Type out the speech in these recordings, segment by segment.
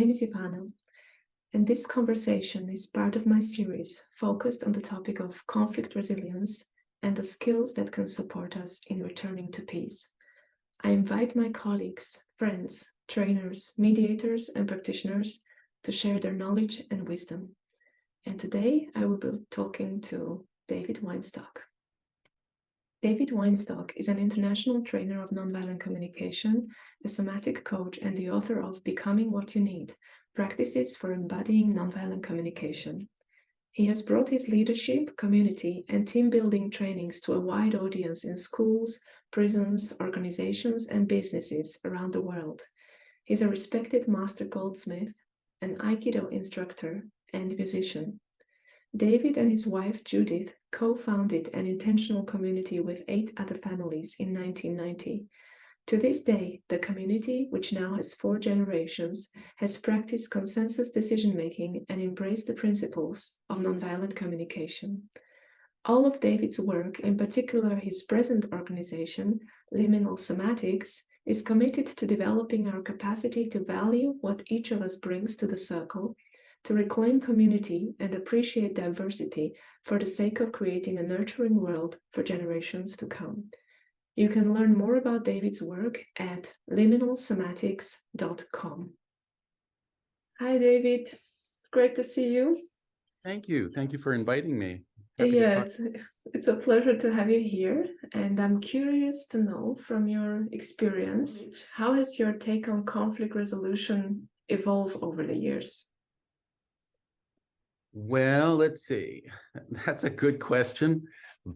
name is Ivana, and this conversation is part of my series focused on the topic of conflict resilience and the skills that can support us in returning to peace. I invite my colleagues, friends, trainers, mediators, and practitioners to share their knowledge and wisdom. And today I will be talking to David Weinstock. David Weinstock is an international trainer of nonviolent communication, a somatic coach, and the author of Becoming What You Need, Practices for Embodying Nonviolent Communication. He has brought his leadership, community, and team-building trainings to a wide audience in schools, prisons, organizations, and businesses around the world. He's a respected master goldsmith, an Aikido instructor, and musician. David and his wife Judith co-founded an intentional community with 8 other families in 1990. To this day, the community, which now has 4 generations, has practiced consensus decision-making and embraced the principles of nonviolent communication. All of David's work, in particular his present organization, Liminal Somatics, is committed to developing our capacity to value what each of us brings to the circle, to reclaim community and appreciate diversity for the sake of creating a nurturing world for generations to come. You can learn more about David's work at liminalsomatics.com. Hi, David. Great to see you. Thank you. Thank you for inviting me. It's a pleasure to have you here. And I'm curious to know from your experience, how has your take on conflict resolution evolved over the years? Well, let's see. That's a good question.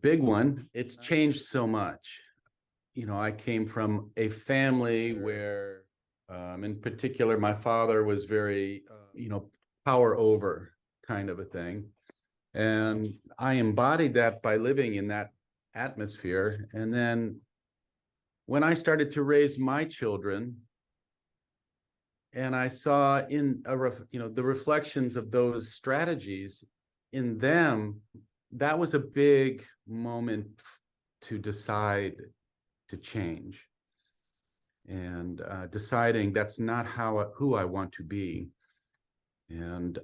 Big one. It's changed so much. You know, I came from a family where, in particular, my father was very, power over kind of a thing. And I embodied that by living in that atmosphere. And then when I started to raise my children, and I saw in the reflections of those strategies in them, that was a big moment to decide to change, and deciding that's not who I want to be. And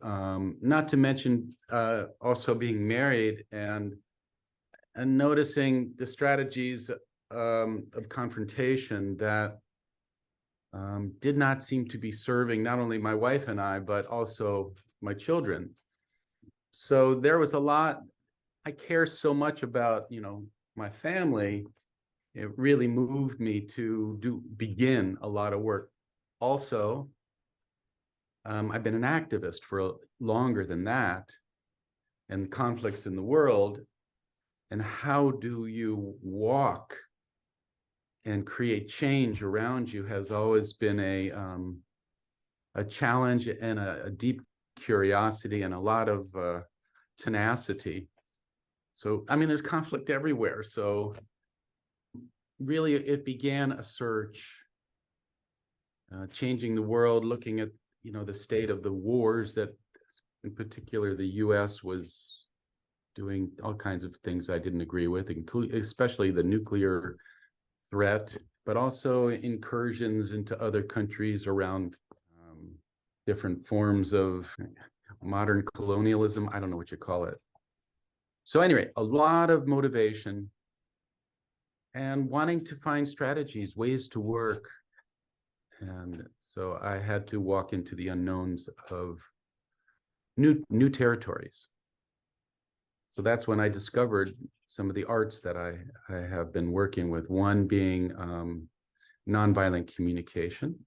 not to mention also being married and noticing the strategies of confrontation that did not seem to be serving not only my wife and I, but also my children. So there was a lot. I care so much about, my family. It really moved me to begin a lot of work. Also, I've been an activist for longer than that, and conflicts in the world. And how do you walk and create change around you has always been a challenge and a deep curiosity and a lot of tenacity. So, I mean, there's conflict everywhere. So really, it began a search, changing the world, looking at, the state of the wars that, in particular, the U.S. was doing all kinds of things I didn't agree with, especially the nuclear threat, but also incursions into other countries around different forms of modern colonialism. I don't know what you call it. So anyway, a lot of motivation and wanting to find strategies, ways to work. And so I had to walk into the unknowns of new territories. So that's when I discovered some of the arts that I have been working with, one being nonviolent communication.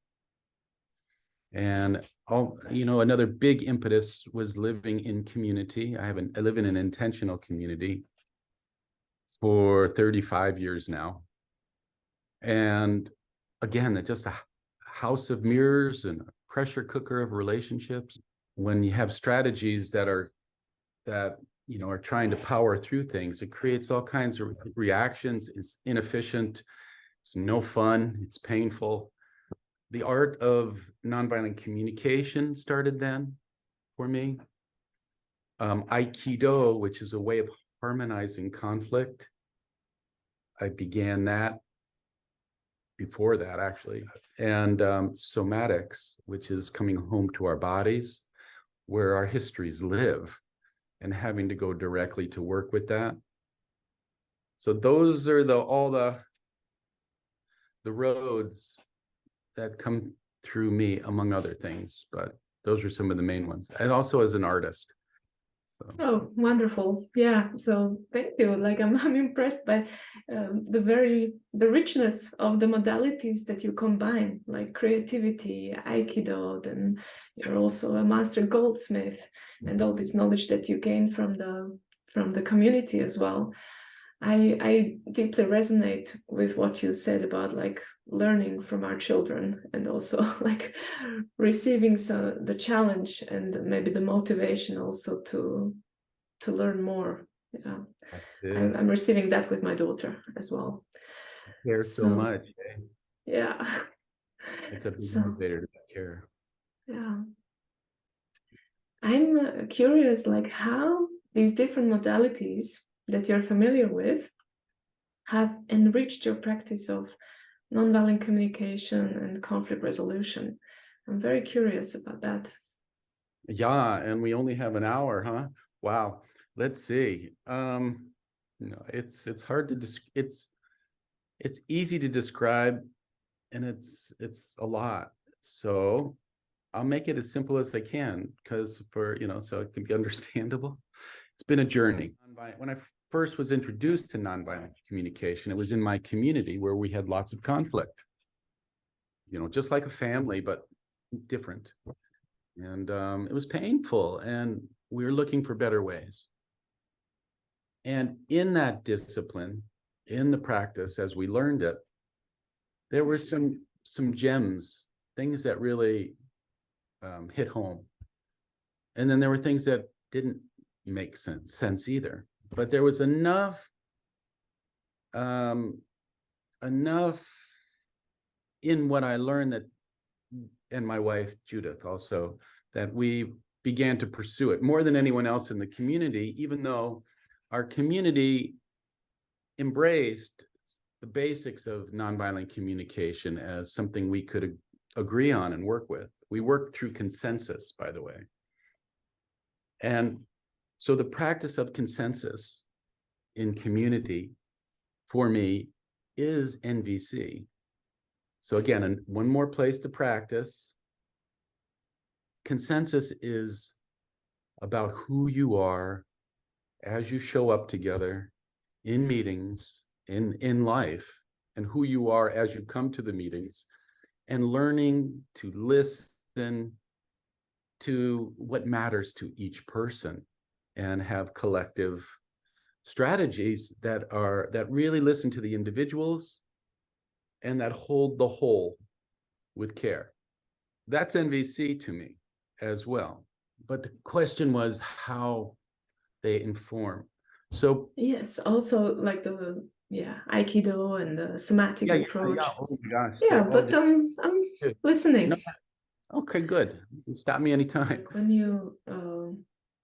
And another big impetus was living in community. I live in an intentional community for 35 years now. And again, just a house of mirrors and a pressure cooker of relationships. When you have strategies that are trying to power through things, it creates all kinds of reactions. It's inefficient. It's no fun. It's painful. The art of nonviolent communication started then for me. Aikido, which is a way of harmonizing conflict, I began that. before that, actually, and somatics, which is coming home to our bodies, where our histories live, and having to go directly to work with that. So those are all the roads that come through me, among other things, but those are some of the main ones. And also as an artist. So. Oh, wonderful. Yeah. So thank you. Like I'm impressed by the richness of the modalities that you combine, like creativity, Aikido, then you're also a master goldsmith, and all this knowledge that you gain from the community as well. I deeply resonate with what you said about like learning from our children, and also like receiving the challenge and maybe the motivation also to learn more. Yeah, That's it. I'm receiving that with my daughter as well. Care so much. Yeah. It's a big So motivator to care. yeah, I'm curious, like how these different modalities that you're familiar with have enriched your practice of nonviolent communication and conflict resolution. I'm very curious about that. Yeah, and we only have an hour, huh? Wow. Let's see. It's hard to it's easy to describe, and it's a lot. So I'll make it as simple as I can, because so it can be understandable. It's been a journey. When I first was introduced to nonviolent communication, it was in my community where we had lots of conflict. Just like a family, but different. And it was painful, and we were looking for better ways. And in that discipline, in the practice, as we learned it, there were some gems, things that really hit home. And then there were things that didn't make sense either. But there was enough in what I learned, that, and my wife Judith also, that we began to pursue it more than anyone else in the community, even though our community embraced the basics of nonviolent communication as something we could agree on and work with. We worked through consensus, by the way. And so the practice of consensus in community for me is NVC. So again, one more place to practice. Consensus is about who you are as you show up together in meetings, in life, and who you are as you come to the meetings, and learning to listen to what matters to each person, and have collective strategies that really listen to the individuals and that hold the whole with care. That's NVC to me as well. But the question was how they inform. So yes, also like the Aikido and the somatic approach. Yeah. Oh my gosh. Yeah, but I'm listening. No. Okay, good. Stop me anytime. Like when you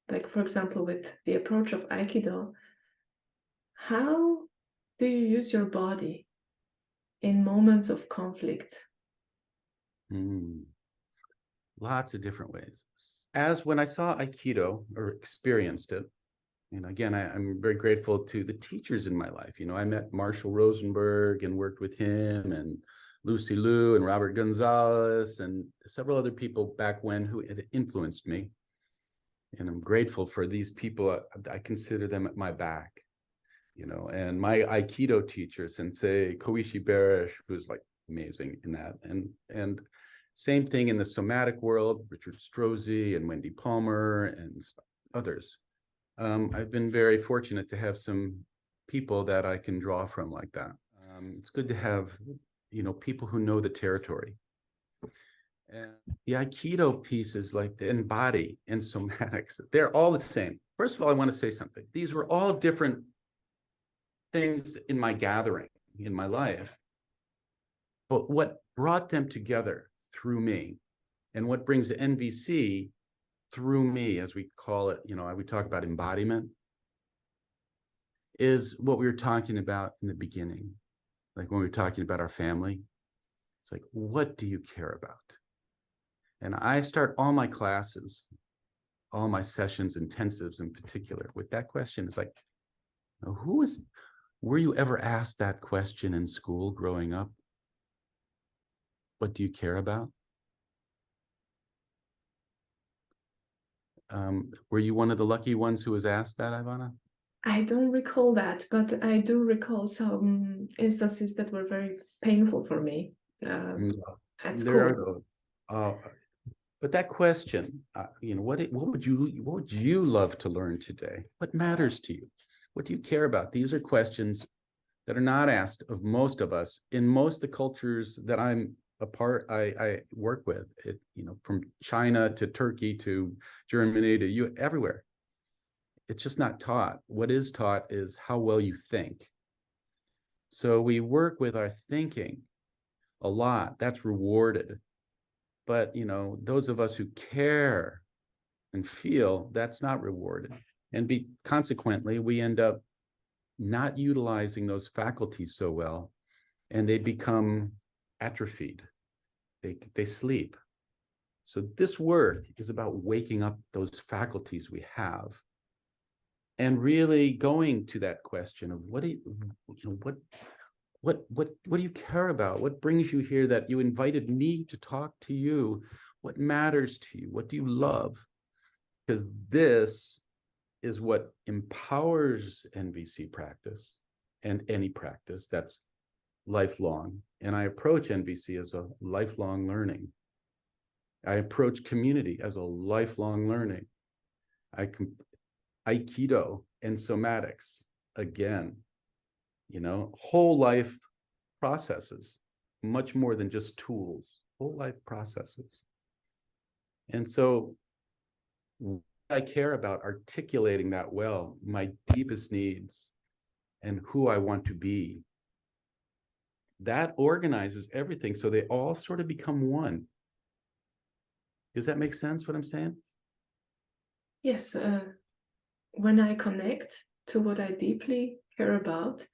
like for example with the approach of Aikido, how do you use your body in moments of conflict? Lots of different ways. As when I saw Aikido or experienced it, and again, I'm very grateful to the teachers in my life. I met Marshall Rosenberg and worked with him, and Lucy Liu and Robert Gonzalez and several other people back when who had influenced me. And I'm grateful for these people. I consider them at my back, and my Aikido teacher, Sensei Koichi Barish, who's like amazing in that. And same thing in the somatic world, Richard Strozzi and Wendy Palmer and others. I've been very fortunate to have some people that I can draw from like that. It's good to have, people who know the territory. And the Aikido pieces, like the embody and somatics, they're all the same. First of all, I want to say something. These were all different things in my gathering, in my life. But what brought them together through me, and what brings the NVC through me, as we call it, we talk about embodiment, is what we were talking about in the beginning, like when we were talking about our family. It's like, what do you care about? And I start all my classes, all my sessions, intensives in particular, with that question. It's like, were you ever asked that question in school growing up? What do you care about? Were you one of the lucky ones who was asked that, Ivana? I don't recall that, but I do recall some instances that were very painful for me No. at There are school. those. But that question, what would you love to learn today? What matters to you? What do you care about? These are questions that are not asked of most of us in most of the cultures that I'm a part. I work with it, from China to Turkey to Germany to you, everywhere. It's just not taught. What is taught is how well you think. So we work with our thinking a lot. That's rewarded. But those of us who care and feel, that's not rewarded. And consequently, we end up not utilizing those faculties so well, and they become atrophied. They sleep. So this work is about waking up those faculties we have, and really going to that question of what do you care about? What brings you here, that you invited me to talk to you? What matters to you? What do you love? Because this is what empowers NVC practice, and any practice that's lifelong. And I approach NVC as a lifelong learning. I approach community as a lifelong learning. Aikido and somatics, again, whole life processes, much more than just tools, whole life processes. And so I care about articulating that well, my deepest needs and who I want to be. That organizes everything, so they all sort of become one. Does that make sense, what I'm saying? Yes, when I connect to what I deeply care about,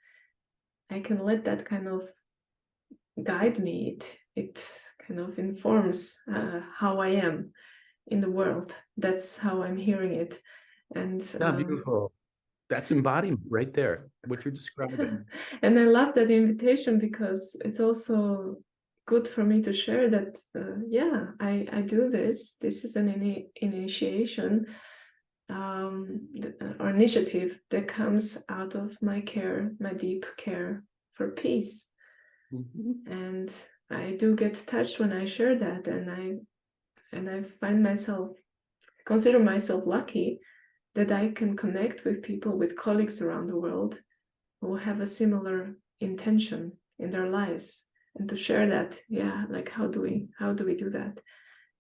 I can let that kind of guide me. It kind of informs how I am in the world. That's how I'm hearing it. And Yeah, beautiful. That's embodiment right there, what you're describing. and I love that invitation, because it's also good for me to share that, I do this. This is an initiation or initiative that comes out of my care, my deep care for peace. Mm-hmm. And I do get touched when I share that, and I consider myself lucky that I can connect with people, with colleagues around the world who have a similar intention in their lives, and to share that. Like, how do we do that?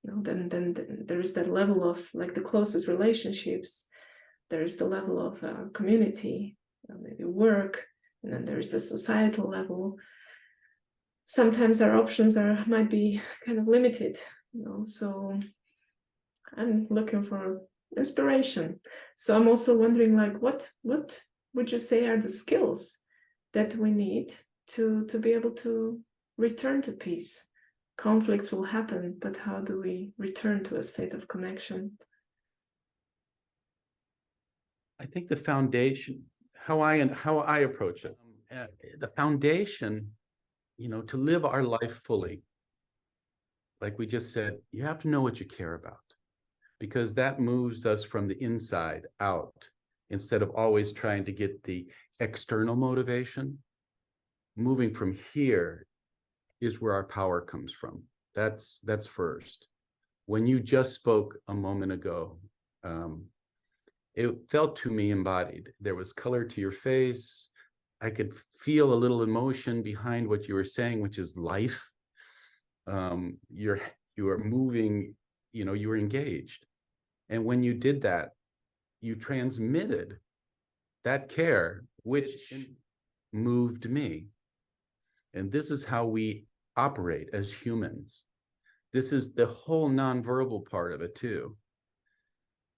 Then there is that level of, like, the closest relationships. There is the level of community, maybe work, and then there is the societal level. Sometimes our options might be kind of limited, so I'm looking for inspiration. So I'm also wondering, like, what would you say are the skills that we need to be able to return to peace? Conflicts will happen, but how do we return to a state of connection? I think the foundation, how I approach it, the foundation, to live our life fully, like we just said, you have to know what you care about, because that moves us from the inside out, instead of always trying to get the external motivation. Moving from here is where our power comes from. That's first. When you just spoke a moment ago, it felt to me embodied. There was color to your face. I could feel a little emotion behind what you were saying, which is life. You are moving, you were engaged. And when you did that, you transmitted that care, which moved me. And this is how we operate as humans. This is the whole nonverbal part of it too.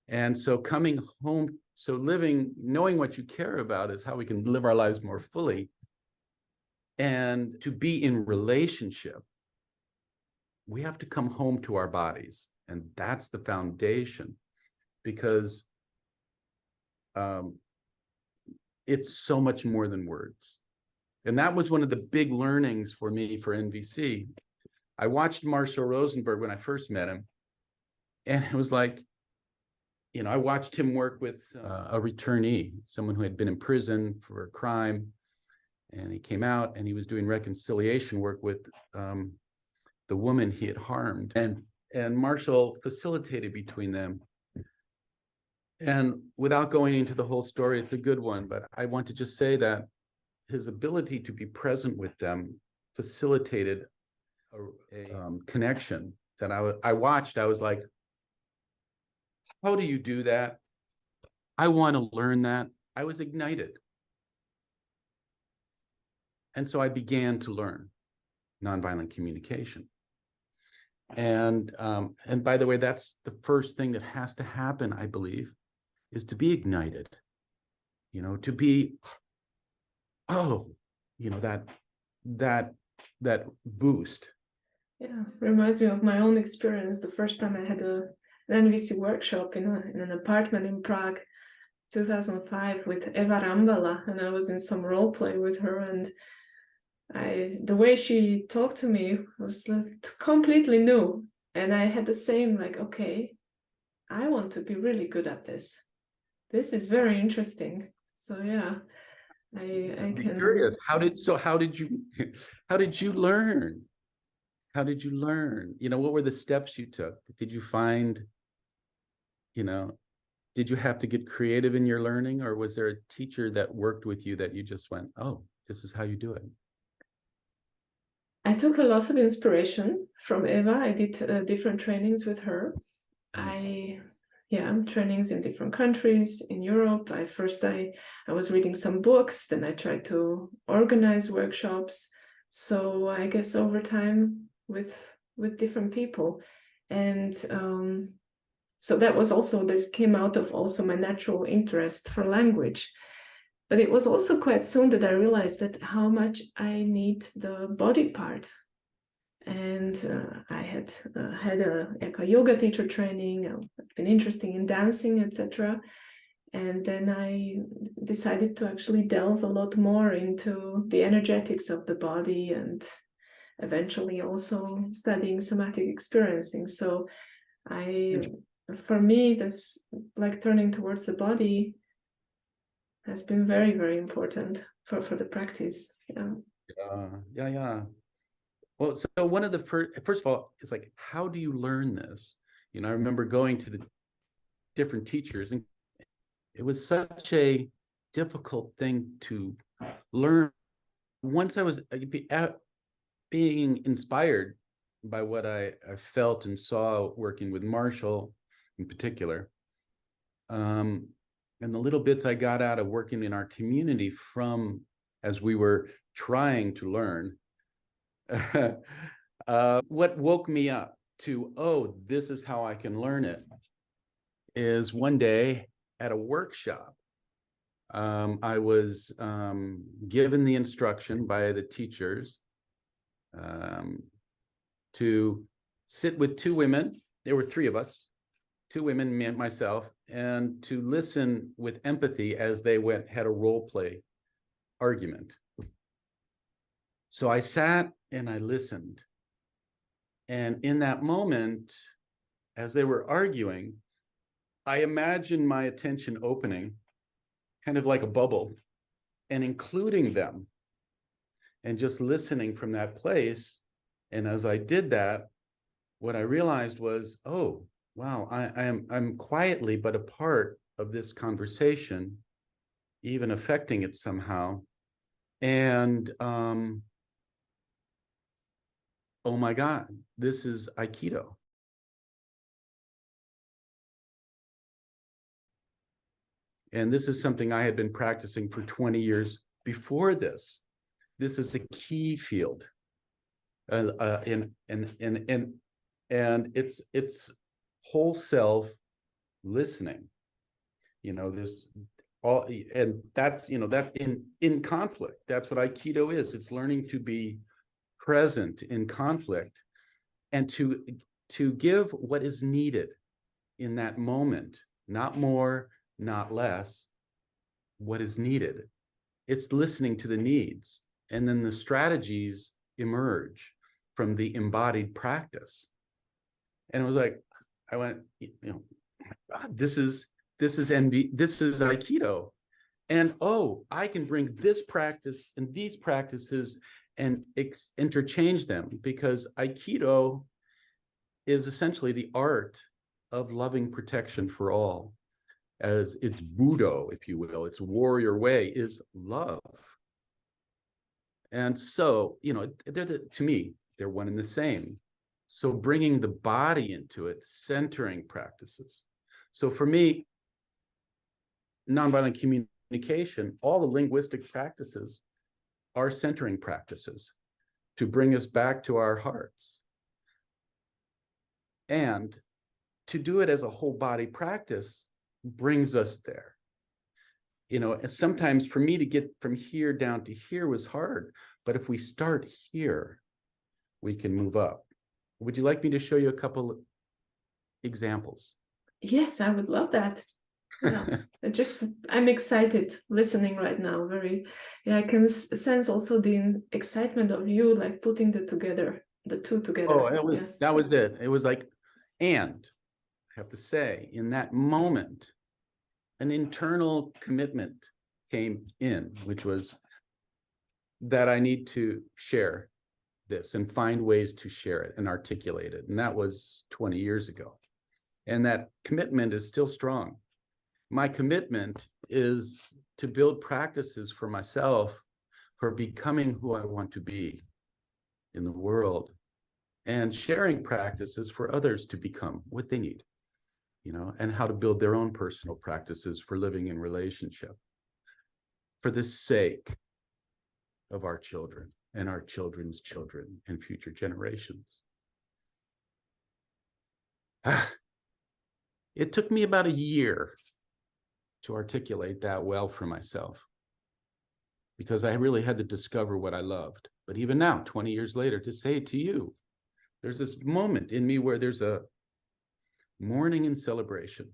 And so coming home, so knowing what you care about is how we can live our lives more fully. And to be in relationship we have to come home to our bodies. And that's the foundation, because it's so much more than words. And that was one of the big learnings for me for NVC. I watched Marshall Rosenberg when I first met him, and it was like, I watched him work with a returnee, someone who had been in prison for a crime, and he came out and he was doing reconciliation work with the woman he had harmed, and Marshall facilitated between them. And without going into the whole story, it's a good one, but I want to just say that his ability to be present with them facilitated a connection that I watched. I was like, how do you do that? I want to learn that. I was ignited. And so I began to learn nonviolent communication. And by the way, that's the first thing that has to happen, I believe, is to be ignited, to be, that boost. Yeah, reminds me of my own experience. The first time I had an NVC workshop in an apartment in Prague, 2005, with Eva Rambala, and I was in some role play with her, and the way she talked to me was completely new, and I had the same, like, okay, I want to be really good at this. This is very interesting. So yeah, I'm curious. How did you learn? How did you learn? What were the steps you took? Did you find, did you have to get creative in your learning, or was there a teacher that worked with you that you just went, oh, this is how you do it? I took a lot of inspiration from Eva. I did different trainings with her. Nice. Trainings in different countries in Europe. I was reading some books, then I tried to organize workshops. So I guess over time with different people. And so this came out of also my natural interest for language. But it was also quite soon that I realized that how much I need the body part. And I had had a yoga teacher training. I've been interested in dancing, etc. And then I decided to actually delve a lot more into the energetics of the body, and eventually also studying somatic experiencing. So for me, this, like, turning towards the body has been very, very important for the practice. Yeah. Well, so one of the first of all, it's like, how do you learn this? I remember going to the different teachers, and it was such a difficult thing to learn. Once I was being inspired by what I felt and saw working with Marshall in particular, and the little bits I got out of working in our community from as we were trying to learn, what woke me up to, oh, this is how I can learn it, is one day at a workshop, I was given the instruction by the teachers to sit with two women. There were three of us, two women, me and myself, and to listen with empathy as they had a role play argument. So I sat and I listened. And in that moment, as they were arguing, I imagined my attention opening, kind of like a bubble, and including them, and just listening from that place. And as I did that, what I realized was, oh, wow, I'm quietly but a part of this conversation, even affecting it somehow. And oh my God, this is Aikido. And this is something I had been practicing for 20 years before this. This is a key field. And it's whole self listening. There's all, and that's, that in conflict, that's what Aikido is. It's learning to be present in conflict. and to give what is needed in that moment, not more, not less, what is needed. It's listening to the needs, and then the strategies emerge from the embodied practice. And it was like, I went, God, this is Aikido. And oh, I can bring this practice and these practices and interchange them, because Aikido is essentially the art of loving protection for all. As its Budo, if you will, its warrior way is love. And so, to me, they're one and the same. So bringing the body into it, centering practices. So for me, nonviolent communication, all the linguistic practices are centering practices to bring us back to our hearts. And to do it as a whole body practice brings us there. Sometimes for me to get from here down to here was hard, but if we start here, we can move up. Would you like me to show you a couple of examples? Yes, I would love that. Yeah, I'm excited listening right now. I can sense also the excitement of you, like putting the two together. Oh, that was it. It was like, and I have to say, in that moment, an internal commitment came in, which was that I need to share this and find ways to share it and articulate it. And that was 20 years ago. And that commitment is still strong. My commitment is to build practices for myself for becoming who I want to be in the world, and sharing practices for others to become what they need, and how to build their own personal practices for living in relationship for the sake of our children and our children's children and future generations. It took me about a year to articulate that well for myself, because I really had to discover what I loved. But even now, 20 years later, to say it to you, there's this moment in me where there's a mourning and celebration.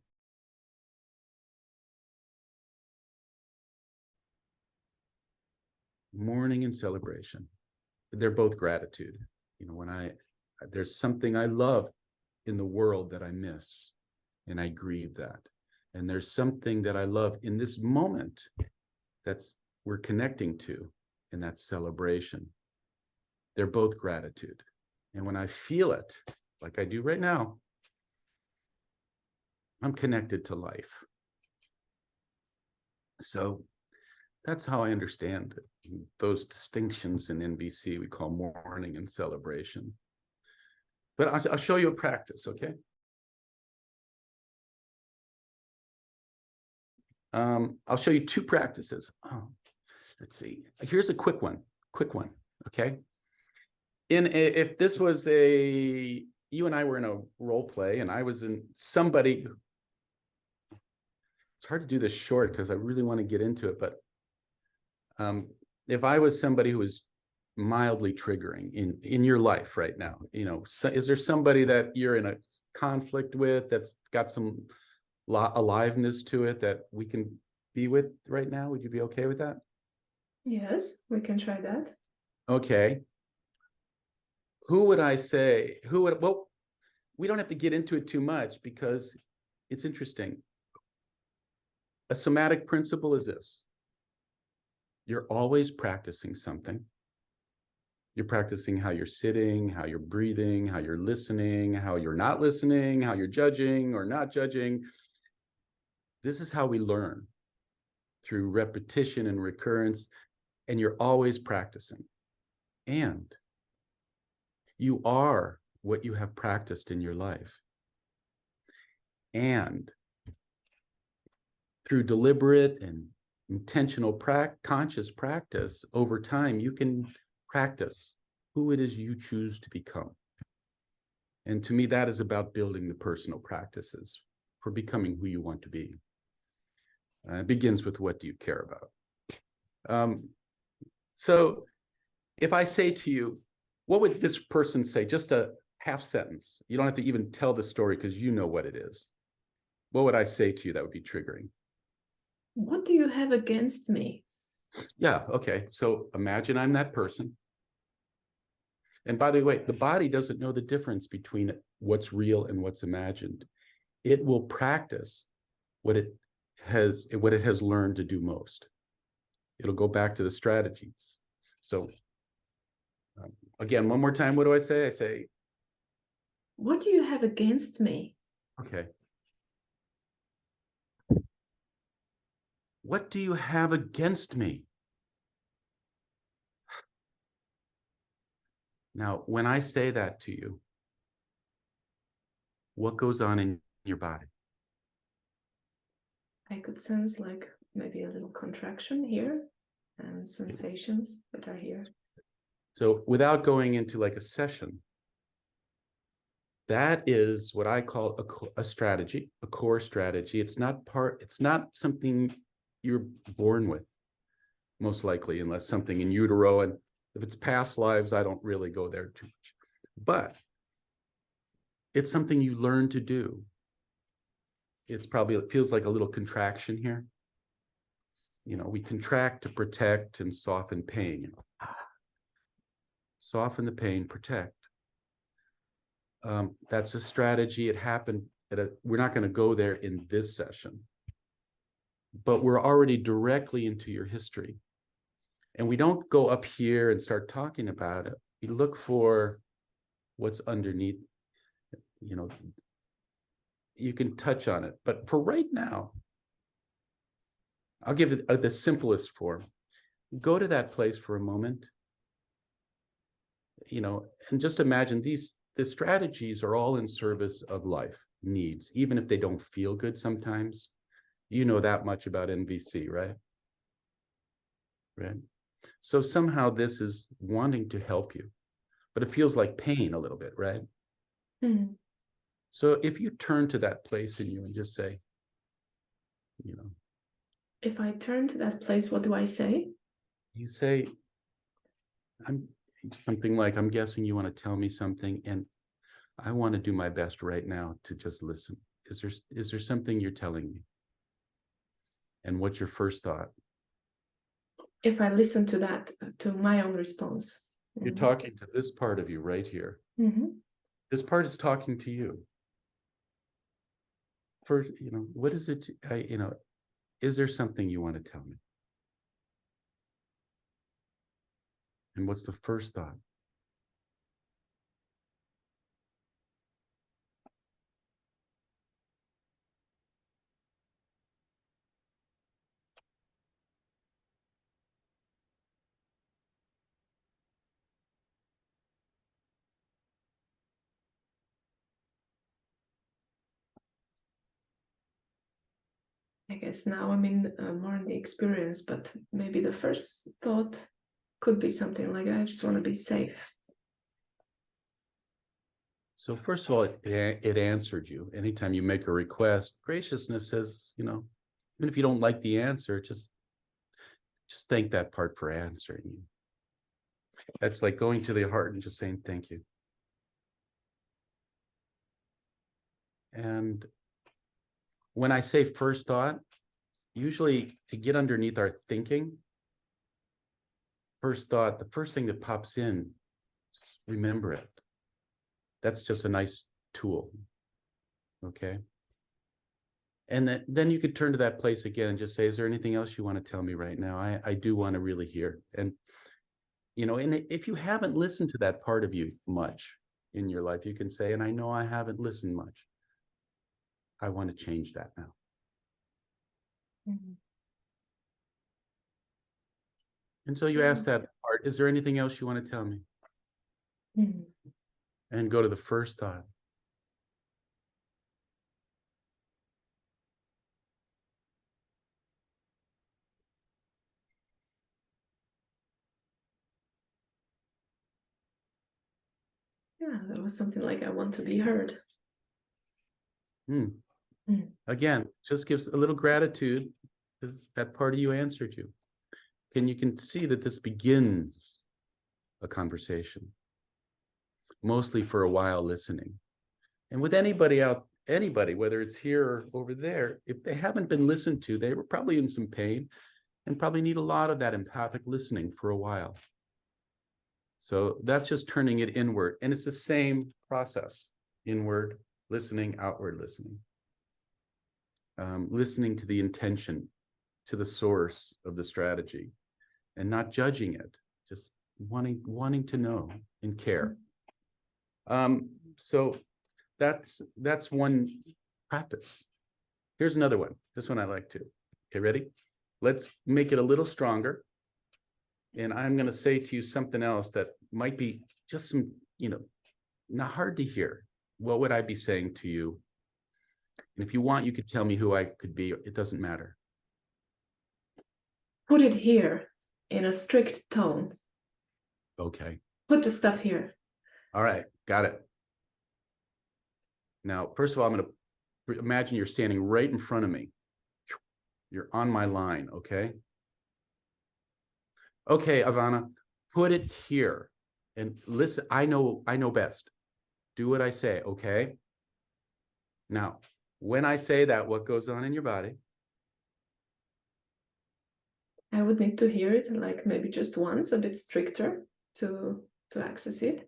Mourning and celebration. They're both gratitude. There's something I love in the world that I miss, and I grieve that. And there's something that I love in this moment we're connecting to, and that's celebration. They're both gratitude. And when I feel it, like I do right now, I'm connected to life. So that's how I understand it. Those distinctions in NVC we call mourning and celebration. But I'll show you a practice, okay? I'll show you two practices. Let's see. Here's a quick one, okay? If this was you and I were in a role play, and I was in somebody. It's hard to do this short because I really want to get into it, but if I was somebody who was mildly triggering in your life right now, is there somebody that you're in a conflict with that's got some aliveness to it that we can be with right now? Would you be okay with that? Yes, we can try that. Okay. Who would I say? Well, we don't have to get into it too much because it's interesting. A somatic principle is this. You're always practicing something. You're practicing how you're sitting, how you're breathing, how you're listening, how you're not listening, how you're judging or not judging. This is how we learn, through repetition and recurrence, and you're always practicing. And you are what you have practiced in your life. And through deliberate and intentional conscious practice over time, you can practice who it is you choose to become. And to me, that is about building the personal practices for becoming who you want to be. It begins with, what do you care about? So if I say to you, what would this person say? Just a half sentence. You don't have to even tell the story because you know what it is. What would I say to you that would be triggering? What do you have against me? Yeah, okay. So imagine I'm that person. And by the way, the body doesn't know the difference between what's real and what's imagined. It will practice what it has learned to do most. It'll go back to the strategies. So again, one more time, what do I say? I say, what do you have against me? okay. What do you have against me? Now, when I say that to you, what goes on in your body? I could sense like maybe a little contraction here and sensations that are here. So without going into like a session, that is what I call a strategy, a core strategy. It's not something you're born with, most likely, unless something in utero. And if it's past lives, I don't really go there too much. But it's something you learn to do. It feels like a little contraction here. We contract to protect and soften pain. Soften the pain, protect. That's a strategy. It happened we're not going to go there in this session, but we're already directly into your history. And we don't go up here and start talking about it. We look for what's underneath. You can touch on it, but for right now, I'll give it the simplest form. Go to that place for a moment, and just imagine the strategies are all in service of life needs, even if they don't feel good sometimes. You know that much about NVC, right? Right. So somehow this is wanting to help you, but it feels like pain a little bit, right? Mm-hmm. So if you turn to that place in you and just say, if I turn to that place, what do I say? You say, I'm something like, I'm guessing you want to tell me something, and I want to do my best right now to just listen. Is there something you're telling me? And what's your first thought? If I listen to that, to my own response. You're talking to this part of you right here. Mm-hmm. This part is talking to you. First, what is it? Is there something you want to tell me? And what's the first thought? I guess now I'm in more in the experience, but maybe the first thought could be something like, I just want to be safe. So first of all, it answered you. Anytime you make a request, graciousness says, even if you don't like the answer, just thank that part for answering you. That's like going to the heart and just saying thank you. And when I say first thought, usually to get underneath our thinking, first thought, the first thing that pops in, just remember it. That's just a nice tool. Okay. And then you could turn to that place again and just say, is there anything else you want to tell me right now? I do want to really hear. And, and if you haven't listened to that part of you much in your life, you can say, and I know I haven't listened much. I want to change that now. Mm-hmm. And so you ask that part, is there anything else you want to tell me? Mm-hmm. And go to the first thought. Yeah, that was something like, I want to be heard. Again, just gives a little gratitude because that part of you answered you. You can see that this begins a conversation. mostly for a while listening. And with anybody, whether it's here or over there, if they haven't been listened to, they were probably in some pain and probably need a lot of that empathic listening for a while. So that's just turning it inward. And it's the same process: inward listening, outward listening. Listening to the intention, to the source of the strategy, and not judging it, just wanting to know and care. So that's one practice. Here's another one. This one I like too. Okay, ready? Let's make it a little stronger. And I'm going to say to you something else that might be just some, not hard to hear. What would I be saying to you? And if you want, you could tell me who I could be. It doesn't matter. Put it here in a strict tone. Okay. Put the stuff here. All right. Got it. Now, first of all, I'm going to imagine you're standing right in front of me. You're on my line. Okay. Okay, Ivana, put it here and listen. I know best. Do what I say. Okay. Now, when I say that, what goes on in your body? I would need to hear it like maybe just once, a bit stricter to access it.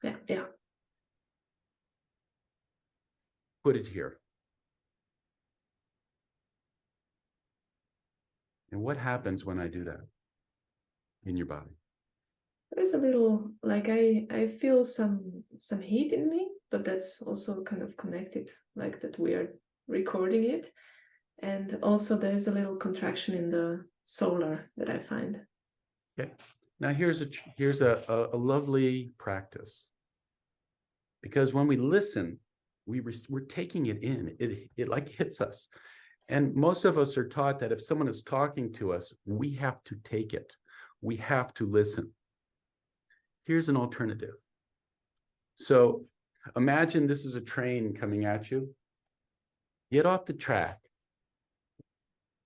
Yeah. Put it here. And what happens when I do that in your body? There's a little, like I feel some heat in me, but that's also kind of connected, like that we are recording it. And also there's a little contraction in the solar that I find. Okay. Now here's a lovely practice. Because when we listen, we're taking it in. It like hits us. And most of us are taught that if someone is talking to us, we have to take it. We have to listen. Here's an alternative. So imagine this is a train coming at you. Get off the track.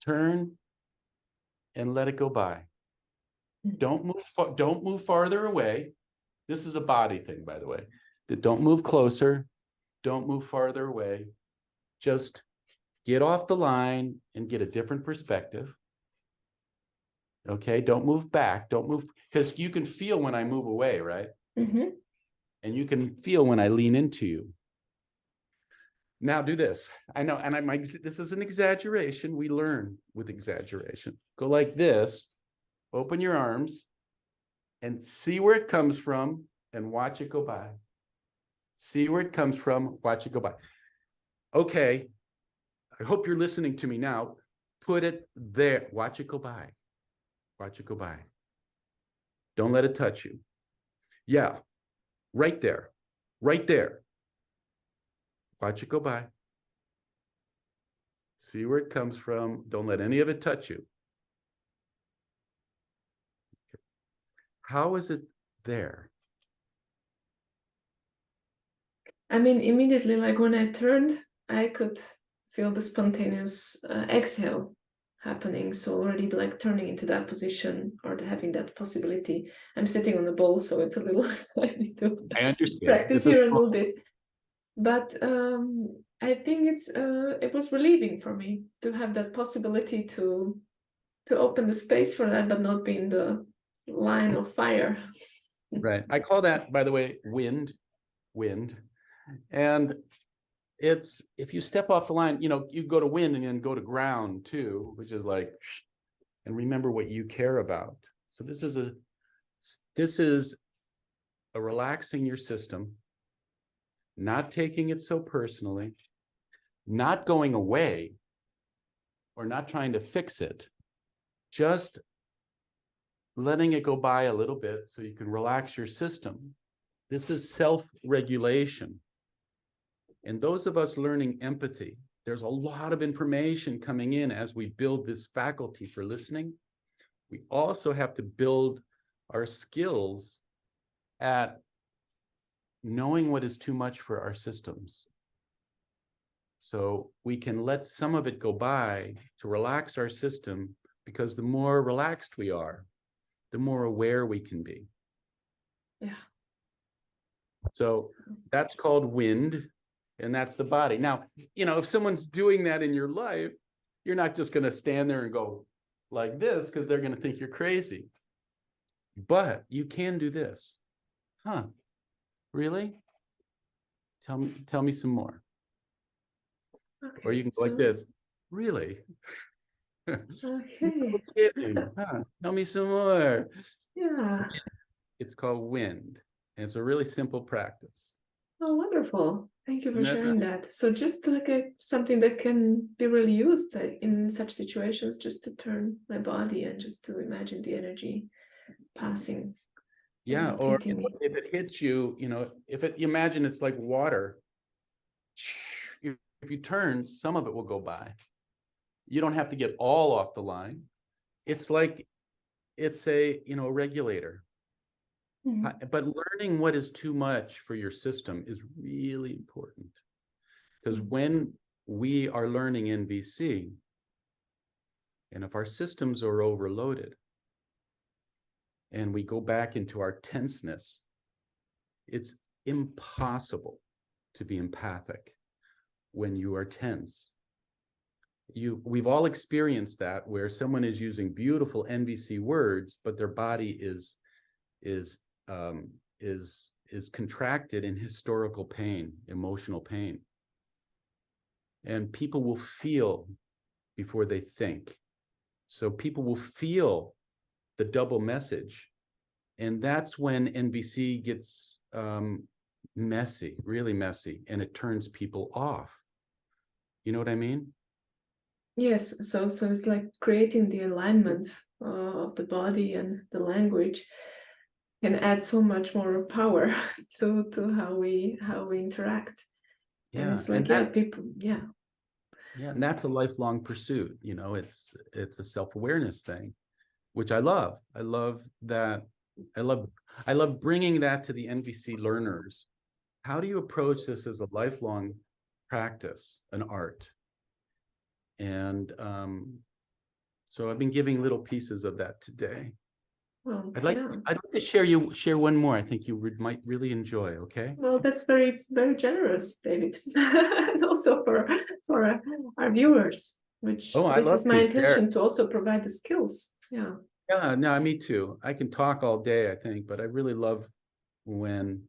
Turn and let it go by. Don't move farther away. This is a body thing, by the way. Don't move closer. Don't move farther away. Just get off the line and get a different perspective. Okay, don't move back. Don't move, because you can feel when I move away, right? Mm-hmm. And you can feel when I lean into you. Now do this. I know, and this is an exaggeration. We learn with exaggeration. Go like this, open your arms, and see where it comes from, and watch it go by. See where it comes from, watch it go by. Okay, I hope you're listening to me now. Put it there. Watch it go by. Watch it go by. Don't let it touch you. Yeah, right there. Right there. Watch it go by. See where it comes from. Don't let any of it touch you. Okay. How is it there? I mean, immediately, like when I turned, I could feel the spontaneous exhale happening. So already like turning into that position or having that possibility. I'm sitting on the ball, so it's a little, I need to I understand. practice here a little bit. But I think it was relieving for me to have that possibility to open the space for that, but not be in the line of fire. Right. I call that, by the way, wind. And it's, if you step off the line, you go to wind and then go to ground too, which is like, and remember what you care about. So this is a relaxing your system, not taking it so personally, not going away or not trying to fix it, just letting it go by a little bit so you can relax your system. This is self-regulation. And those of us learning empathy, there's a lot of information coming in as we build this faculty for listening. We also have to build our skills at knowing what is too much for our systems. So we can let some of it go by to relax our system, because the more relaxed we are, the more aware we can be. Yeah. So that's called wind, and that's the body. Now, if someone's doing that in your life, you're not just going to stand there and go like this, because they're going to think you're crazy. But you can do this. Huh? Really? Tell me some more. Okay, Or you can go like this. Really? Okay. Huh? Tell me some more. Yeah. It's called wind. And it's a really simple practice. Oh, wonderful. Thank you for Isn't that sharing that. So just like something that can be really used in such situations, just to turn my body and just to imagine the energy passing and Yeah, or rotating me. if it hits you, you imagine it's like water. If you turn, some of it will go by. You don't have to get all off the line. It's like it's a regulator. Mhm. But learning what is too much for your system is really important, because Mhm. when we are learning NVC, and if our systems are overloaded and we go back into our tenseness, it's impossible to be empathic when you are tense. We've all experienced that, where someone is using beautiful NVC words, but their body is um, contracted in historical pain, emotional pain. And people will feel before they think. So people will feel the double message. And that's when NVC gets messy, really messy, and it turns people off. You know what I mean? Yes, so it's like creating the alignment of the body and the language can add so much more power to how we interact. And Yeah. it's like, yeah, people, yeah. Yeah, and that's a lifelong pursuit. It's a self-awareness thing, which I love. I love that. I love I love bringing that to the NVC learners. How do you approach this as a lifelong practice, an art? And so I've been giving little pieces of that today. Well, I'd like yeah. I'd like to share one more. I think you might really enjoy. Okay. Well, that's very, very generous, David. And also for our viewers, which Oh, I this is love my to share. intention to also provide the skills. Yeah. Yeah, no, me too. I can talk all day, I think, but I really love when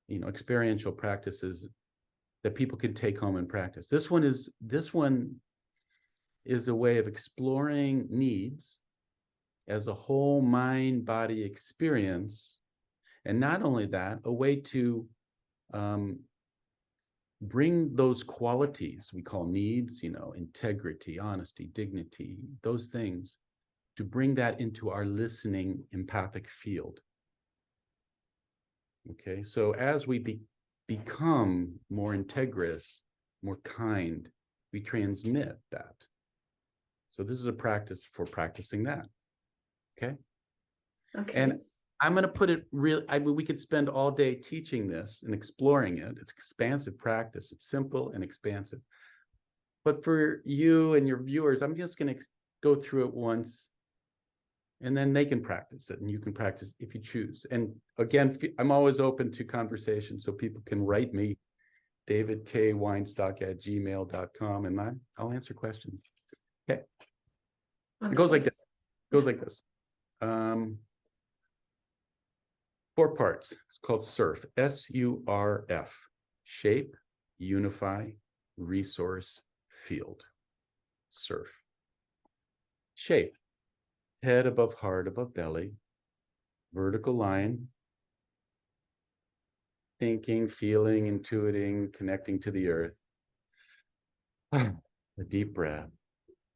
experiential practices that people can take home and practice. This one is a way of exploring needs as a whole mind body experience, and not only that, a way to bring those qualities we call needs, integrity, honesty, dignity, those things, to bring that into our listening empathic field. Okay, so as we become more integrous, more kind, we transmit that. So this is a practice for practicing that. Okay. Okay. And I'm going to put it we could spend all day teaching this and exploring it. It's expansive practice. It's simple and expansive. But for you and your viewers, I'm just going to go through it once, and then they can practice it, and you can practice if you choose. And again, I'm always open to conversation, so people can write me, davidkweinstock@gmail.com, and I'll answer questions. Okay. It goes like this. It goes like this. 4 parts. It's called SURF. SURF. Shape, unify, resource, field. SURF. Shape. Head above heart, above belly. Vertical line. Thinking, feeling, intuiting, connecting to the earth. A deep breath.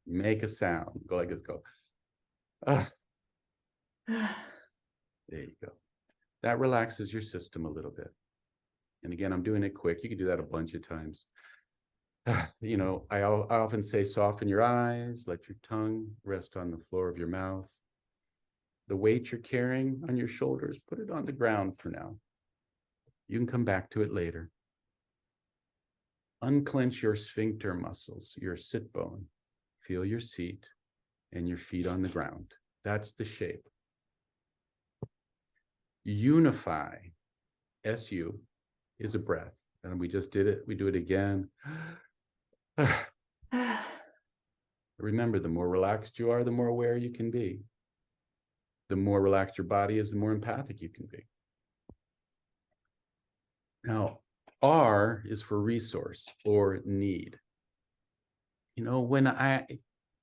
Make a sound. Go like this. Go. There you go. That relaxes your system a little bit. And again, I'm doing it quick. You can do that a bunch of times. I often say, soften your eyes, let your tongue rest on the floor of your mouth. The weight you're carrying on your shoulders, put it on the ground for now. You can come back to it later. Unclench your sphincter muscles, your sit bone. Feel your seat and your feet on the ground. That's the shape. Unify. SU, is a breath. And we just did it. We do it again. Remember, the more relaxed you are, the more aware you can be. The more relaxed your body is, the more empathic you can be. Now, R is for resource or need. You know,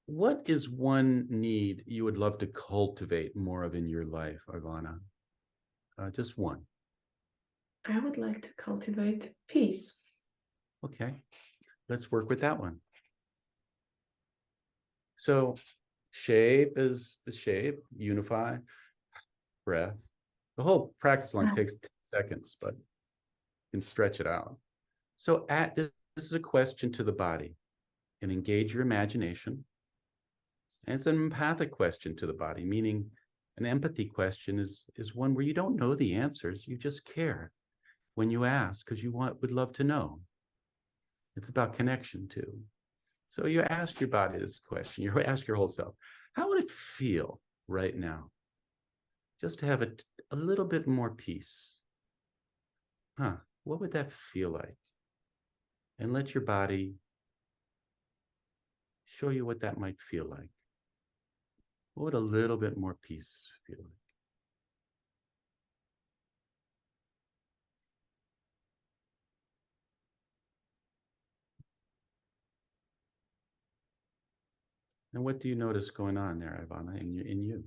what is one need you would love to cultivate more of in your life, Ivana? Just one. I would like to cultivate peace. Okay, let's work with that one. So shape is the shape, unify, breath. The whole practice long takes 10 seconds, but you can stretch it out. So this is a question to the body, and engage your imagination. And it's an empathic question to the body, meaning an empathy question is one where you don't know the answers, you just care when you ask because you would love to know. It's about connection too. So you ask your body this question, you ask your whole self, how would it feel right now just to have a little bit more peace? What would that feel like? And let your body show you what that might feel like. What would a little bit more peace feel like? And what do you notice going on there, Ivana, in you?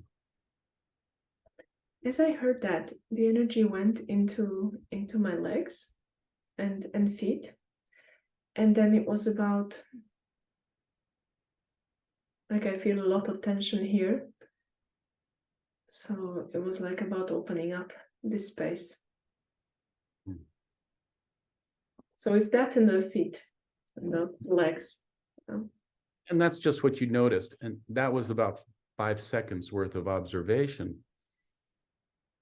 As I heard that, the energy went into my legs and feet. And then it was about, like, I feel a lot of tension here. So it was like about opening up this space. So it's that in the feet and the legs. And that's just what you noticed. And that was about 5 seconds worth of observation.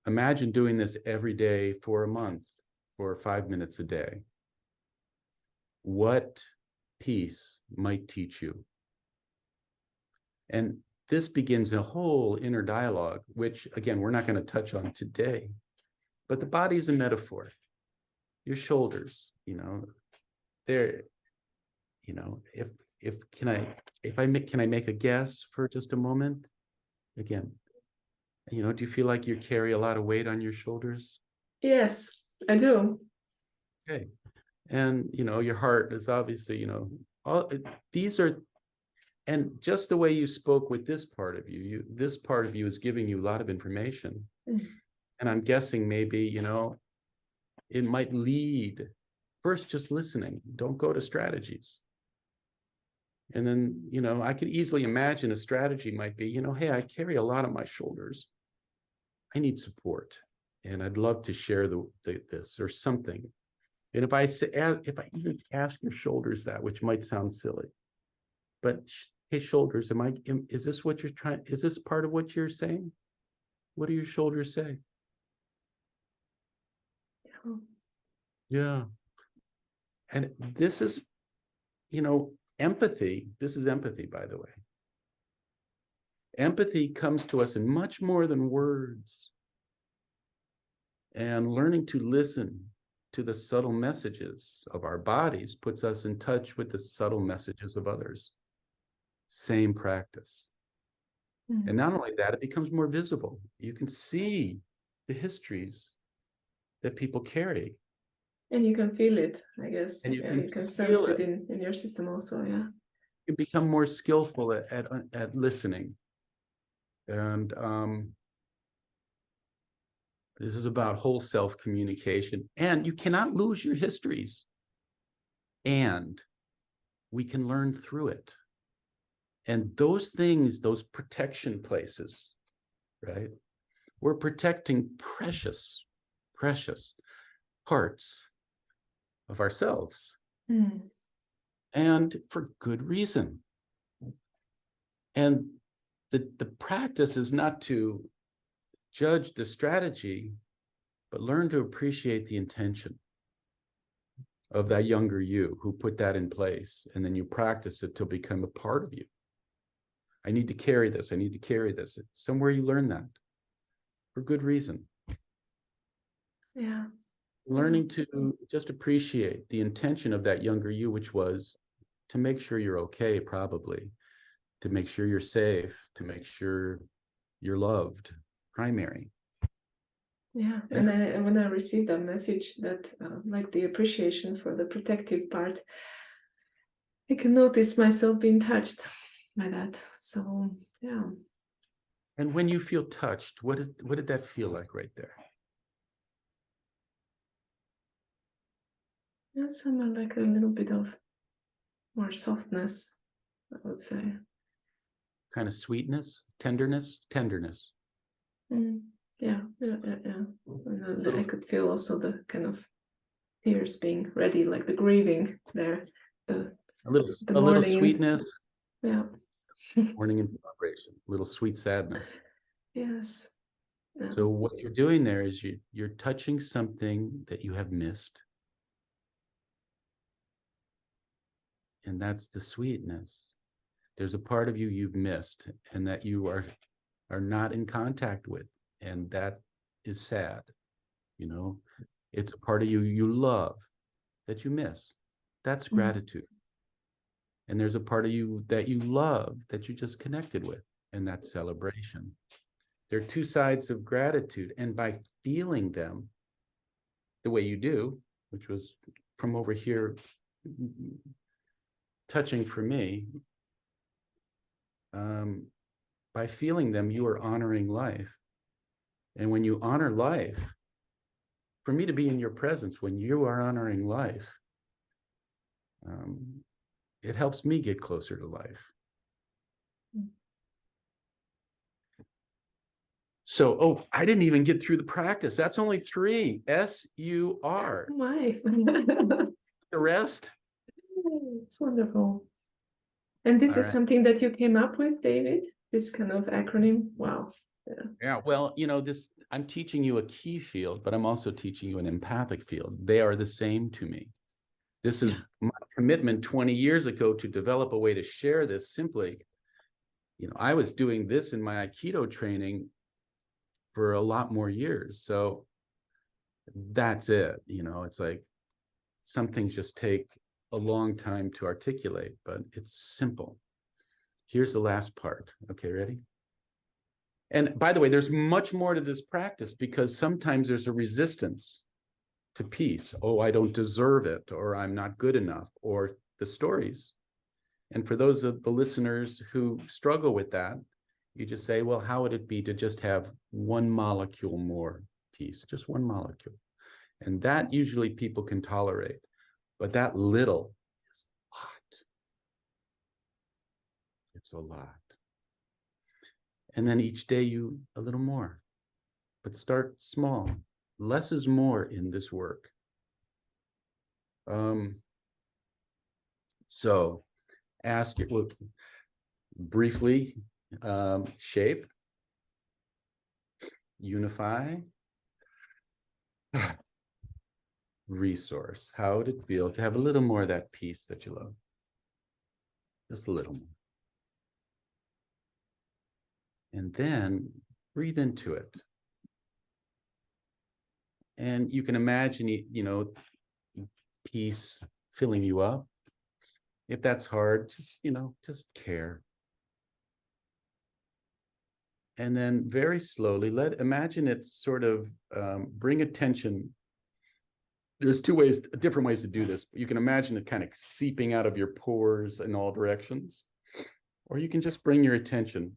Imagine doing this every day for a month, for 5 minutes a day. What peace might teach you? And this begins a whole inner dialogue, which, again, we're not going to touch on today. But the body's a metaphor. Your shoulders, they're, can I make a guess for just a moment? Again, do you feel like you carry a lot of weight on your shoulders? Yes, I do. Okay. And, your heart is obviously, all these are, and just the way you spoke with this part of you, this part of you is giving you a lot of information. And I'm guessing maybe, it might lead first just listening. Don't go to strategies. And then, I could easily imagine a strategy might be, hey, I carry a lot on my shoulders. I need support. And I'd love to share this or something. And if I even ask your shoulders that, which might sound silly, but hey, shoulders, is this what you're trying? Is this part of what you're saying? What do your shoulders say? Yeah. And this is, empathy. This is empathy, by the way. Empathy comes to us in much more than words. And learning to listen to the subtle messages of our bodies puts us in touch with the subtle messages of others. Same practice. And not only that, it becomes more visible. You can see the histories that people carry. And you can feel it, I guess. And you can sense it in your system also, yeah. You become more skillful at listening. And this is about whole self communication. And you cannot lose your histories. And we can learn through it. And those things, those protection places, right? We're protecting precious, precious parts of ourselves. And for good reason. And the practice is not to judge the strategy, but learn to appreciate the intention of that younger you who put that in place. And then you practice it to become a part of you. I need to carry this. I need to carry this. Somewhere you learn that for good reason. Yeah. Learning to just appreciate the intention of that younger you, which was to make sure you're okay, probably, to make sure you're safe, to make sure you're loved, primary. Yeah, and when I received that message, that like the appreciation for the protective part, I can notice myself being touched by that. So yeah. And when you feel touched, what did that feel like right there? That's somehow like a little bit of more softness, I would say. Kind of sweetness, tenderness. Yeah. And I could feel also the kind of tears being ready, like the grieving there. The little sweetness. Yeah. Morning in vibration, little sweet sadness. Yes. Yeah. So what you're doing there is you're touching something that you have missed. And that's the sweetness. There's a part of you you've missed and that you are not in contact with. And that is sad. It's a part of you you love that you miss. That's gratitude. And there's a part of you that you love that you just connected with, and that's celebration. There are two sides of gratitude. And by feeling them the way you do, which was from over here, touching for me, by feeling them, you are honoring life. And when you honor life, for me to be in your presence, when you are honoring life, it helps me get closer to life. So, I didn't even get through the practice. That's only 3. S-U-R. Oh my. The rest? It's wonderful. And this is something that you came up with, David? This kind of acronym? Wow. Yeah. Well, I'm teaching you a key field, but I'm also teaching you an empathic field. They are the same to me. This is my commitment 20 years ago to develop a way to share this simply. I was doing this in my Aikido training for a lot more years. So that's it. It's like some things just take a long time to articulate, but it's simple. Here's the last part. Okay, ready? And by the way, there's much more to this practice because sometimes there's a resistance to peace. Oh, I don't deserve it, or I'm not good enough, or the stories. And for those of the listeners who struggle with that, you just say, well, how would it be to just have one molecule more peace, just one molecule? And that usually people can tolerate, but that little is a lot. It's a lot. And then each day you a little more, but start small. Less is more in this work. So ask it briefly, shape, unify, resource. How would it feel to have a little more of that peace that you love? Just a little more. And then breathe into it. And you can imagine, peace filling you up. If that's hard, just care. And then very slowly imagine it's sort of bring attention. There's different ways to do this. You can imagine it kind of seeping out of your pores in all directions, or you can just bring your attention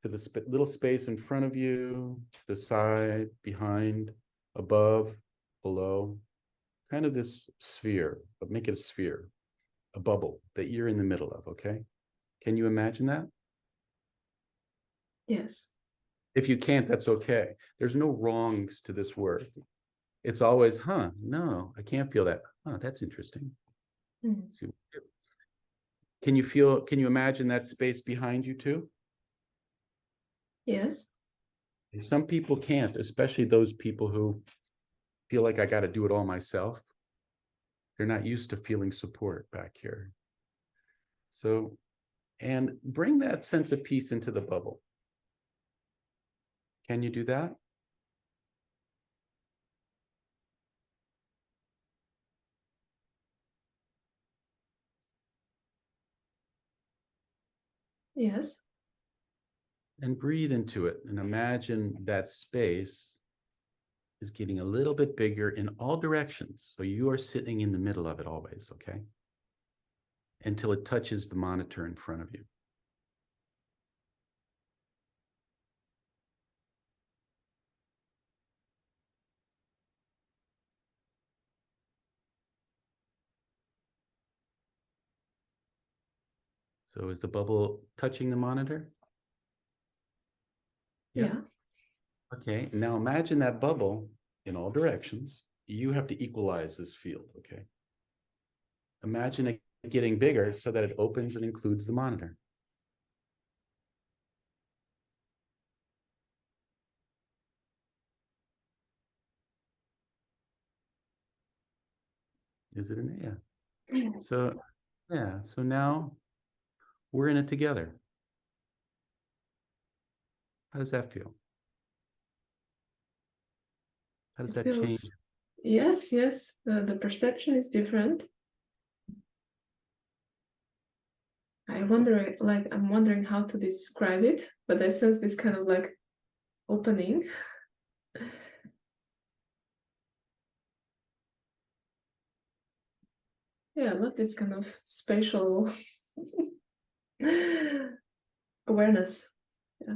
to the little space in front of you, to the side, behind, above, below, kind of this sphere, but make it a sphere, a bubble that you're in the middle of, okay? Can you imagine that? Yes. If you can't, that's okay. There's no wrongs to this work. It's always, no, I can't feel that. That's interesting. Can you imagine that space behind you too? Yes. Some people can't, especially those people who feel like I got to do it all myself. They're not used to feeling support back here. So, and bring that sense of peace into the bubble. Can you do that? Yes. And breathe into it and imagine that space is getting a little bit bigger in all directions. So you are sitting in the middle of it always, okay? Until it touches the monitor in front of you. So is the bubble touching the monitor? Yeah. Okay, now imagine that bubble in all directions. You have to equalize this field, okay? Imagine it getting bigger so that it opens and includes the monitor. Is it in there? Yeah. So, yeah, so now we're in it together. How does that feel? How does that change? Yes, yes. The perception is different. I'm wondering how to describe it, but I sense this kind of like opening. Yeah, I love this kind of spatial awareness. Yeah.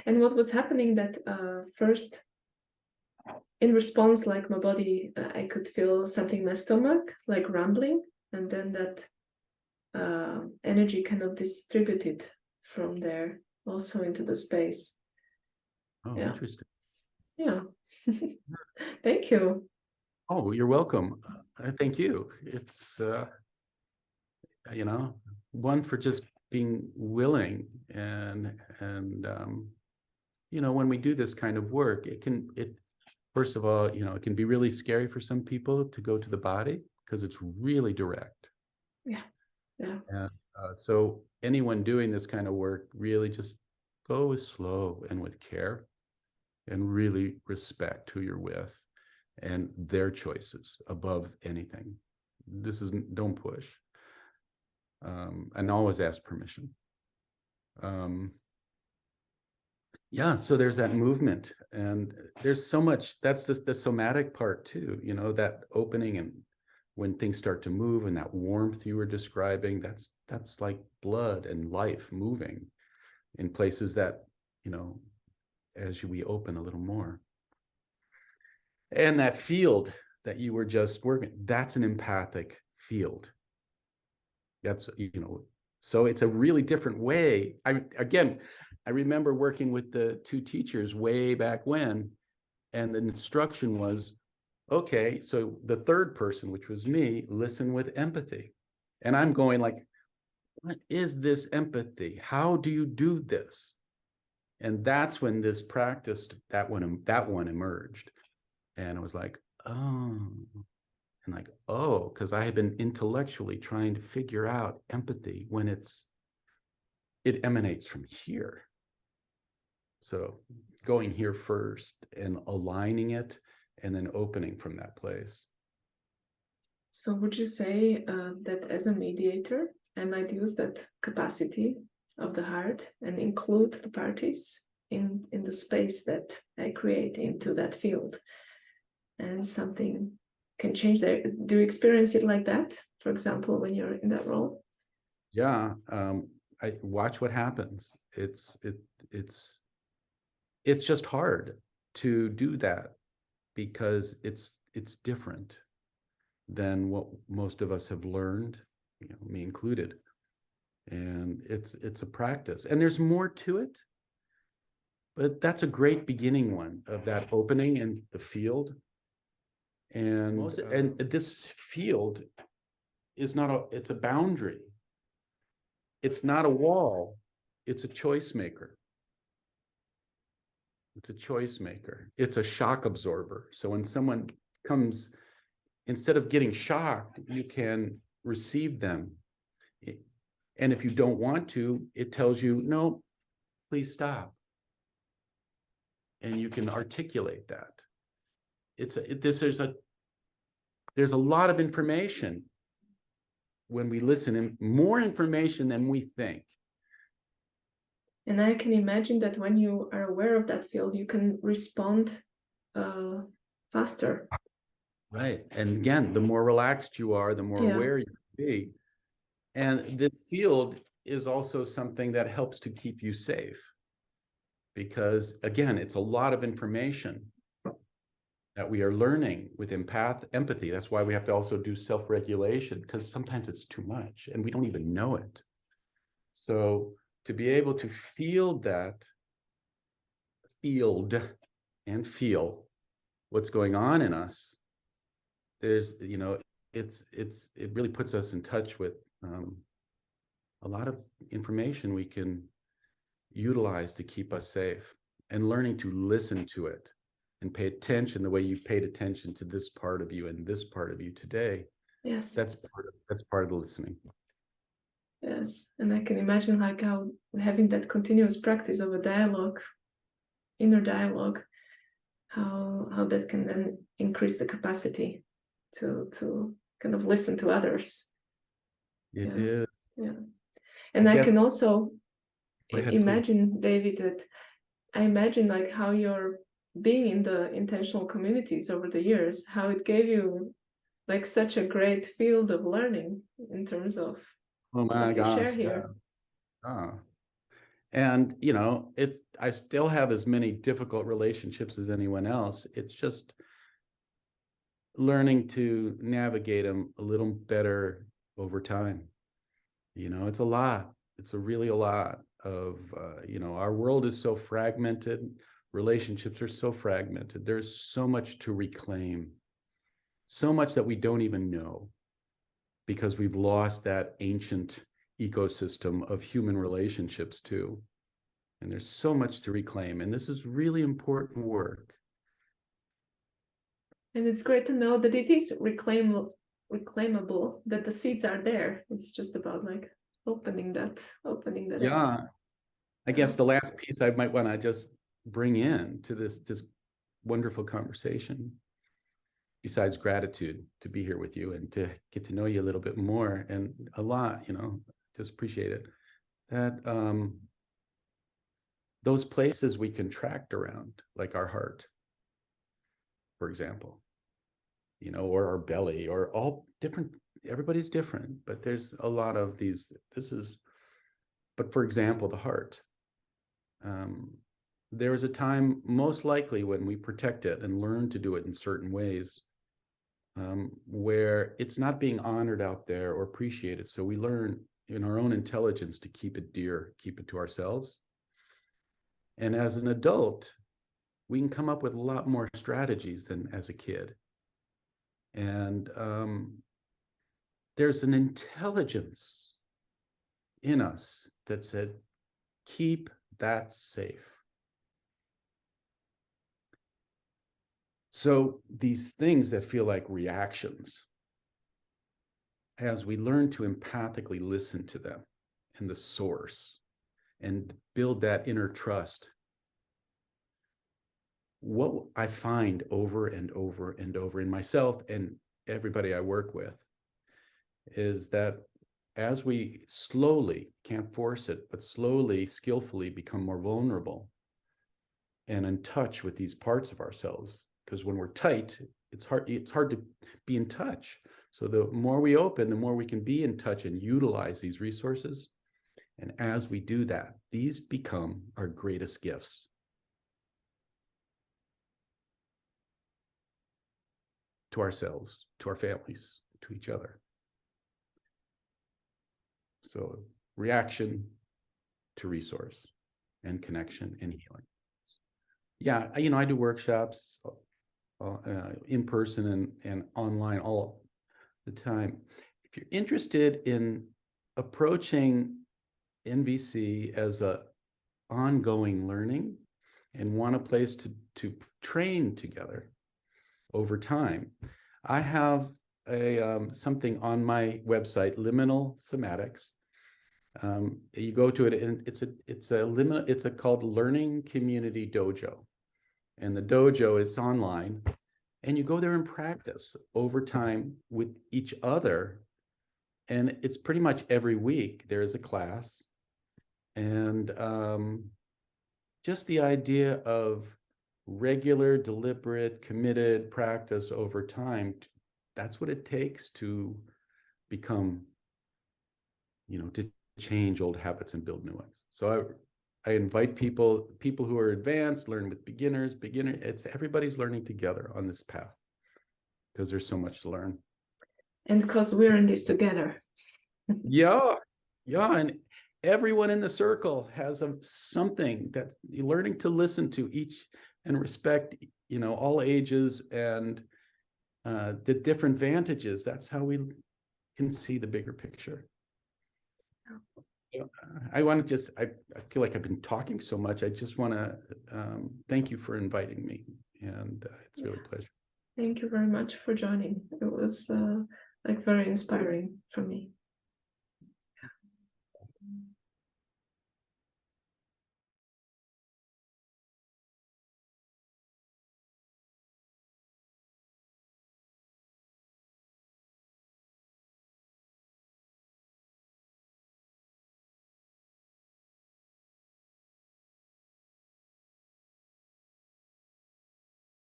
And what was happening that first, in response, like my body, I could feel something in my stomach, like rumbling, and then that energy kind of distributed from there also into the space. Oh, Yeah. interesting. Yeah. Thank you. Oh, you're welcome. Thank you. It's, one for just being willing and when we do this kind of work, first of all, it can be really scary for some people to go to the body because it's really direct. Yeah. Yeah. And so anyone doing this kind of work, really just go with slow and with care and really respect who you're with and their choices above anything. Don't push. And always ask permission. Yeah, so there's that movement, and there's so much. That's the somatic part too, that opening, and when things start to move, and that warmth you were describing, that's like blood and life moving in places that, as we open a little more. And that field that you were just working, that's an empathic field. That's, so it's a really different way. I remember working with the two teachers way back when, and the instruction was, okay, so the third person, which was me, listen with empathy. And I'm going like, what is this empathy? How do you do this? And that's when this practice, that one emerged. And I was like, oh, and like, oh, because I had been intellectually trying to figure out empathy when it emanates from here. So going here first and aligning it and then opening from that place. So would you say that as a mediator, I might use that capacity of the heart and include the parties in the space that I create into that field, and something can change there? Do you experience it like that, for example, when you're in that role? Yeah, I watch what happens. It's just hard to do that because it's different than what most of us have learned, me included. And it's a practice, and there's more to it, but that's a great beginning one of that opening in the field. And this field is it's a boundary. It's not a wall. It's a choice maker. It's a choice maker. It's a shock absorber. So when someone comes, instead of getting shocked, you can receive them. And if you don't want to, it tells you, no, please stop. And you can articulate that. There's a lot of information when we listen, and more information than we think. And I can imagine that when you are aware of that field, you can respond faster. Right. And again, the more relaxed you are, the more aware you can be. And this field is also something that helps to keep you safe. Because again, it's a lot of information that we are learning with empathy. That's why we have to also do self-regulation, because sometimes it's too much and we don't even know it. So to be able to feel and feel what's going on in us, there's, it really puts us in touch with a lot of information we can utilize to keep us safe, and learning to listen to it and pay attention the way you paid attention to this part of you and this part of you today. Yes. That's part of the listening. Yes. And I can imagine like how having that continuous practice of a dialogue, inner dialogue, how that can then increase the capacity to kind of listen to others. It is. Yeah. And I can also imagine, please, David, that I imagine like how you're being in the intentional communities over the years, how it gave you like such a great field of learning in terms of what you share here. Yeah. And I still have as many difficult relationships as anyone else. It's just learning to navigate them a little better over time. It's a lot. It's really a lot of, our world is so fragmented. Relationships are so fragmented. There's so much to reclaim, so much that we don't even know, because we've lost that ancient ecosystem of human relationships too. And there's so much to reclaim. And this is really important work. And it's great to know that it is reclaimable, that the seeds are there. It's just about like opening that up. I guess the last piece I might want to just bring in to this wonderful conversation, besides gratitude to be here with you and to get to know you a little bit more, and a lot, just appreciate it, that those places we contract around, like our heart, for example, or our belly, or all different, everybody's different, but there's a lot of these, but for example, the heart, there is a time, most likely, when we protect it and learn to do it in certain ways, where it's not being honored out there or appreciated. So we learn in our own intelligence to keep it dear, keep it to ourselves. And as an adult, we can come up with a lot more strategies than as a kid. And there's an intelligence in us that said, keep that safe. So these things that feel like reactions, as we learn to empathically listen to them and the source and build that inner trust, what I find over and over and over in myself and everybody I work with is that as we slowly, can't force it, but slowly, skillfully become more vulnerable and in touch with these parts of ourselves, because when we're tight, it's hard to be in touch. So the more we open, the more we can be in touch and utilize these resources. And as we do that, these become our greatest gifts. To ourselves, to our families, to each other. So reaction to resource and connection and healing. Yeah, I do workshops in person and online all the time. If you're interested in approaching NVC as a ongoing learning and want a place to train together over time, I have something on my website, Liminal Somatics. You go to it, and it's called Learning Community Dojo, and the dojo is online, and you go there and practice over time with each other, and it's pretty much every week there is a class, And just the idea of regular, deliberate, committed practice over time, that's what it takes to become, to change old habits and build new ones. So I invite people who are advanced, learn with beginners, it's everybody's learning together on this path because there's so much to learn. And because we're in this together. Yeah. And everyone in the circle has something that you're learning to listen to each and respect, all ages and the different vantages. That's how we can see the bigger picture. I want to I feel like I've been talking so much. I just want to thank you for inviting me. And it's really a pleasure. Thank you very much for joining. It was very inspiring for me.